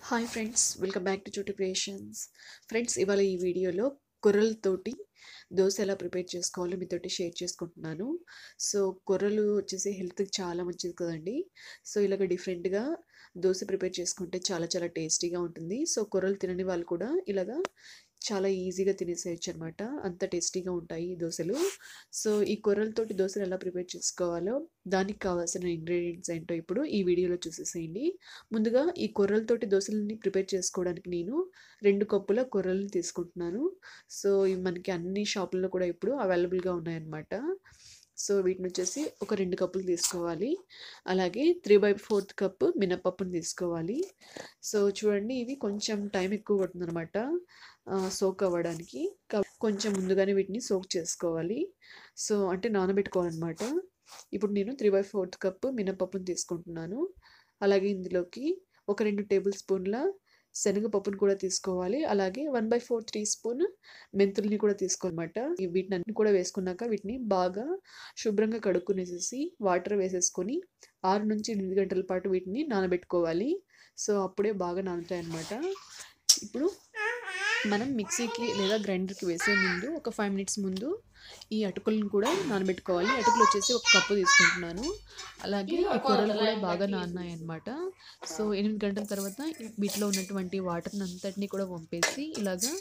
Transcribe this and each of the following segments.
Hi friends, welcome back to చోటు creations. Friends, ఇవాళ ఈ వీడియోలో కొర్రలతోటి దోశ ఎలా ప్రిపేర్ చేసుకోవాలో మీతోటి షేర్ చేసుకుంటున్నాను. సో కొర్రలు వచ్చేసి హెల్త్కి చాలా మంచిది కదండి. సో ఇలాగ డిఫరెంట్గా దోశ ప్రిపేర్ చేసుకుంటే చాలా చాలా టేస్టీగా ఉంటుంది. సో కొర్రలు తినని వాళ్ళు కూడా ఇలాగా చాలా ఈజీగా తినేసేయచ్చు అనమాట. అంత టేస్టీగా ఉంటాయి ఈ దోశలు. సో ఈ కొర్రలతోటి దోశలు ఎలా ప్రిపేర్ చేసుకోవాలో, దానికి కావాల్సిన ఇంగ్రీడియంట్స్ ఏంటో ఇప్పుడు ఈ వీడియోలో చూసేసేయండి. ముందుగా ఈ కొర్రలతోటి దోశలని ప్రిపేర్ చేసుకోవడానికి నేను 2 కప్పుల కొర్రలు తీసుకుంటున్నాను. సో ఇవి మనకి అన్ని షాపుల్లో కూడా ఇప్పుడు అవైలబుల్గా ఉన్నాయన్నమాట. సో వీటిని వచ్చేసి ఒక 2 కప్పులు తీసుకోవాలి. అలాగే 3/4 కప్పు మినపప్పును తీసుకోవాలి. సో చూడండి, ఇవి కొంచెం టైం ఎక్కువ పడుతుందన్నమాట సోక్ అవ్వడానికి. కొంచెం ముందుగానే వీటిని సోక్ చేసుకోవాలి. సో అంటే నానబెట్టుకోవాలన్నమాట. ఇప్పుడు నేను 3/4 కప్పు మినపప్పును తీసుకుంటున్నాను. అలాగే ఇందులోకి ఒక 2 టేబుల్ స్పూన్ల శనగపప్పును కూడా తీసుకోవాలి. అలాగే 1/4 టీ స్పూన్ మెంతుల్ని కూడా తీసుకోవాలన్నమాట. వీటిని అన్ని కూడా వేసుకున్నాక వీటిని బాగా శుభ్రంగా కడుక్కునేసేసి వాటర్ వేసేసుకొని 6 నుంచి 8 గంటల పాటు వీటిని నానబెట్టుకోవాలి. సో అప్పుడే బాగా నానుతాయి అన్నమాట. ఇప్పుడు మనం మిక్సీకి లేదా గ్రైండర్కి వేసే ముందు ఒక 5 మినిట్స్ ముందు ఈ అటుకులను కూడా నానబెట్టుకోవాలి. అటుకులు వచ్చేసి 1 కప్పు తీసుకుంటున్నాను. అలాగే ఈ కొర్రలు కూడా బాగా నానాయి అన్నమాట. సో 8 గంటల తర్వాత వీటిలో ఉన్నటువంటి వాటర్ని అంతటినీ కూడా వంపేసి ఇలాగా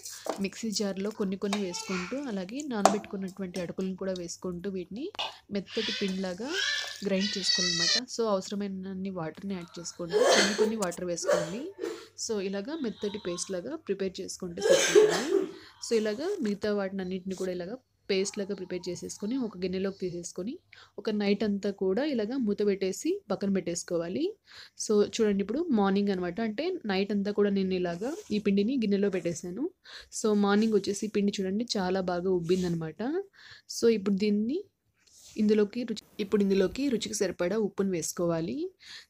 మిక్సీ జార్లో కొన్ని కొన్ని వేసుకుంటూ, అలాగే నానబెట్టుకున్నటువంటి అటుకులను కూడా వేసుకుంటూ వీటిని మెత్తటి పిండిలాగా గ్రైండ్ చేసుకోవాలన్నమాట. సో అవసరమైనన్ని వాటర్ని యాడ్ చేసుకోండి, కొన్ని కొన్ని వాటర్ వేసుకోండి. సో ఇలాగా మెత్తటి పేస్ట్ లాగా ప్రిపేర్ చేసుకుంటే సరిపోతుంది. సో ఇలాగా మిగతా వాటిని అన్నింటిని కూడా ఇలాగా పేస్ట్ లాగా ప్రిపేర్ చేసేసుకొని ఒక గిన్నెలోకి తీసేసుకొని ఒక నైట్ అంతా కూడా ఇలాగా మూత పెట్టేసి పక్కన పెట్టేసుకోవాలి. సో చూడండి, ఇప్పుడు మార్నింగ్ అనమాట, అంటే నైట్ అంతా కూడా నేను ఇలాగా ఈ పిండిని గిన్నెలో పెట్టేశాను. సో మార్నింగ్ వచ్చేసి పిండి చూడండి చాలా బాగా ఉబ్బిందనమాట. సో ఇప్పుడు ఇందులోకి రుచికి సరిపడా ఉప్పును వేసుకోవాలి.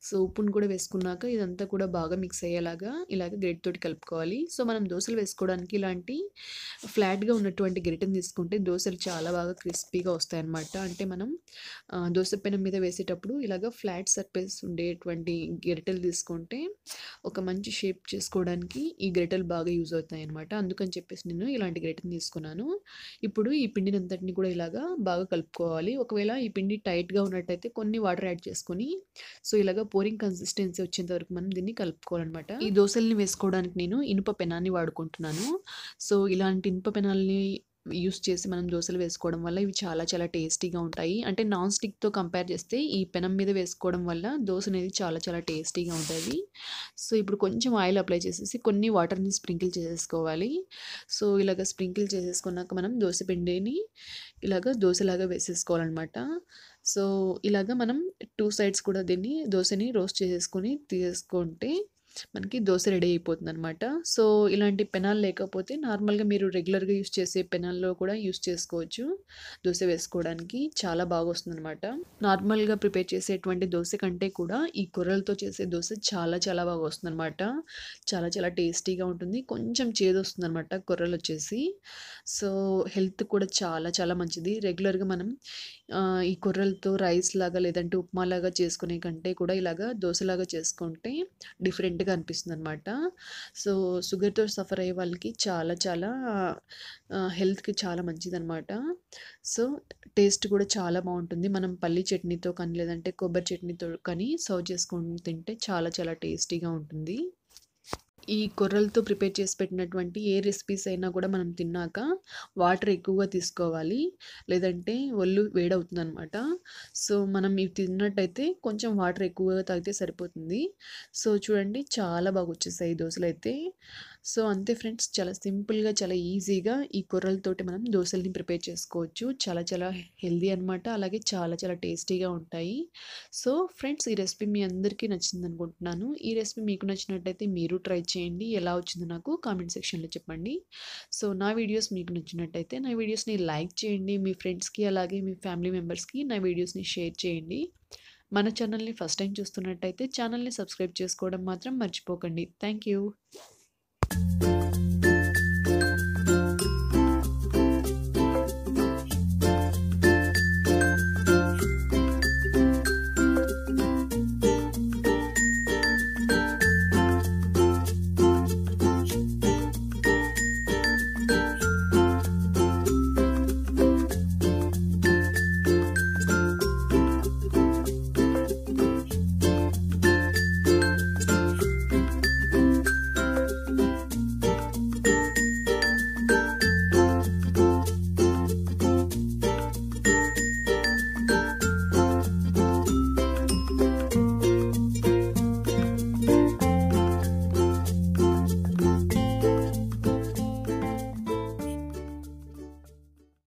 సో ఉప్పును కూడా వేసుకున్నాక ఇదంతా కూడా బాగా మిక్స్ అయ్యేలాగా ఇలాగ గరిటె తోటి కలుపుకోవాలి. సో మనం దోశలు వేసుకోవడానికి ఇలాంటి ఫ్లాట్గా ఉన్నటువంటి గరిటెని తీసుకుంటే దోశలు చాలా బాగా క్రిస్పీగా వస్తాయన్నమాట. అంటే మనం దోశ పెనం మీద వేసేటప్పుడు ఇలాగ ఫ్లాట్ సర్ఫేస్ ఉండేటువంటి గరిటెలు తీసుకుంటే ఒక మంచి షేప్ చేసుకోవడానికి ఈ గరిటెలు బాగా యూజ్ అవుతాయి అన్నమాట. అందుకని చెప్పేసి నేను ఇలాంటి గరిటెని తీసుకున్నాను. ఇప్పుడు ఈ పిండిని అంతటిని కూడా ఇలాగా బాగా కలుపుకోవాలి. ఒకవేళ ఈ పిండి టైట్గా ఉన్నట్టయితే కొన్ని వాటర్ యాడ్ చేసుకొని, సో ఇలాగ పోరింగ్ కన్సిస్టెన్సీ వచ్చేంత వరకు మనం దీన్ని కలుపుకోవాలన్నమాట. ఈ దోశల్ని వేసుకోవడానికి నేను ఇనుప పెనాన్ని వాడుకుంటున్నాను. సో ఇలాంటి ఇనుప పెనాల్ని యూస్ చేసి మనం దోశలు వేసుకోవడం వల్ల ఇవి చాలా చాలా టేస్టీగా ఉంటాయి. అంటే నాన్ స్టిక్తో కంపేర్ చేస్తే ఈ పెనం మీద వేసుకోవడం వల్ల దోశ అనేది చాలా చాలా టేస్టీగా ఉంటుంది. సో ఇప్పుడు కొంచెం ఆయిల్ అప్లై చేసేసి కొన్ని వాటర్ని స్ప్రింకిల్ చేసేసుకోవాలి. సో ఇలాగ స్ప్రింకిల్ చేసేసుకున్నాక మనం దోశ పిండిని ఇలాగ దోశలాగా వేసేసుకోవాలన్నమాట. సో ఇలాగ మనం 2 సైడ్స్ కూడా దోశని రోస్ట్ చేసేసుకొని తీసేసుకుంటే మనకి దోశ రెడీ అయిపోతుందనమాట. సో ఇలాంటి పెనాలు లేకపోతే నార్మల్గా మీరు రెగ్యులర్గా యూస్ చేసే పెనాల్లో కూడా యూస్ చేసుకోవచ్చు. దోశ వేసుకోవడానికి చాలా బాగా వస్తుందన్నమాట. నార్మల్గా ప్రిపేర్ చేసేటువంటి దోశ కంటే కూడా ఈ కొర్రలతో చేసే దోశ చాలా చాలా బాగా వస్తుందన్నమాట. చాలా చాలా టేస్టీగా ఉంటుంది. కొంచెం చేదు వస్తుందన్నమాట కొర్రలు వచ్చేసి. సో హెల్త్ కూడా చాలా చాలా మంచిది. రెగ్యులర్గా మనం ఈ కొర్రలతో రైస్ లాగా లేదంటే ఉప్మా లాగా చేసుకునే కంటే కూడా ఇలాగా దోశలాగా చేసుకుంటే డిఫరెంట్గా అనిపిస్తుంది అనమాట. సో షుగర్తో సఫర్ అయ్యే వాళ్ళకి చాలా చాలా హెల్త్కి చాలా మంచిదన్నమాట. సో టేస్ట్ కూడా చాలా బాగుంటుంది. మనం పల్లి చట్నీతో కానీ లేదంటే కొబ్బరి చట్నీతో కానీ సర్వ్ చేసుకొని తింటే చాలా చాలా టేస్టీగా ఉంటుంది. ఈ కొర్రలతో ప్రిపేర్ చేసి పెట్టినటువంటి ఏ రెసిపీస్ అయినా కూడా మనం తిన్నాక వాటర్ ఎక్కువగా తీసుకోవాలి, లేదంటే ఒళ్ళు వేడవుతుందనమాట. సో మనం ఇవి తిన్నట్టయితే కొంచెం వాటర్ ఎక్కువగా తాగితే సరిపోతుంది. సో చూడండి, చాలా బాగా వచ్చేసాయి దోశలు అయితే. సో అంతే ఫ్రెండ్స్, చాలా సింపుల్గా చాలా ఈజీగా ఈ కొర్రలతోటి మనం దోశల్ని ప్రిపేర్ చేసుకోవచ్చు. చాలా చాలా హెల్దీ అనమాట. అలాగే చాలా చాలా టేస్టీగా ఉంటాయి. సో ఫ్రెండ్స్, ఈ రెసిపీ మీ అందరికీ నచ్చింది అనుకుంటున్నాను. ఈ రెసిపీ మీకు నచ్చినట్టయితే మీరు ట్రై చేయండి. ఎలా వచ్చిందో నాకు కామెంట్ సెక్షన్లో చెప్పండి. సో నా వీడియోస్ మీకు నచ్చినట్టయితే నా వీడియోస్ని లైక్ చేయండి. మీ ఫ్రెండ్స్కి అలాగే మీ ఫ్యామిలీ మెంబర్స్కి నా వీడియోస్ని షేర్ చేయండి. మన ఛానల్ని ఫస్ట్ టైం చూస్తున్నట్టయితే ఛానల్ని సబ్స్క్రైబ్ చేసుకోవడం మాత్రం మర్చిపోకండి. Thank you.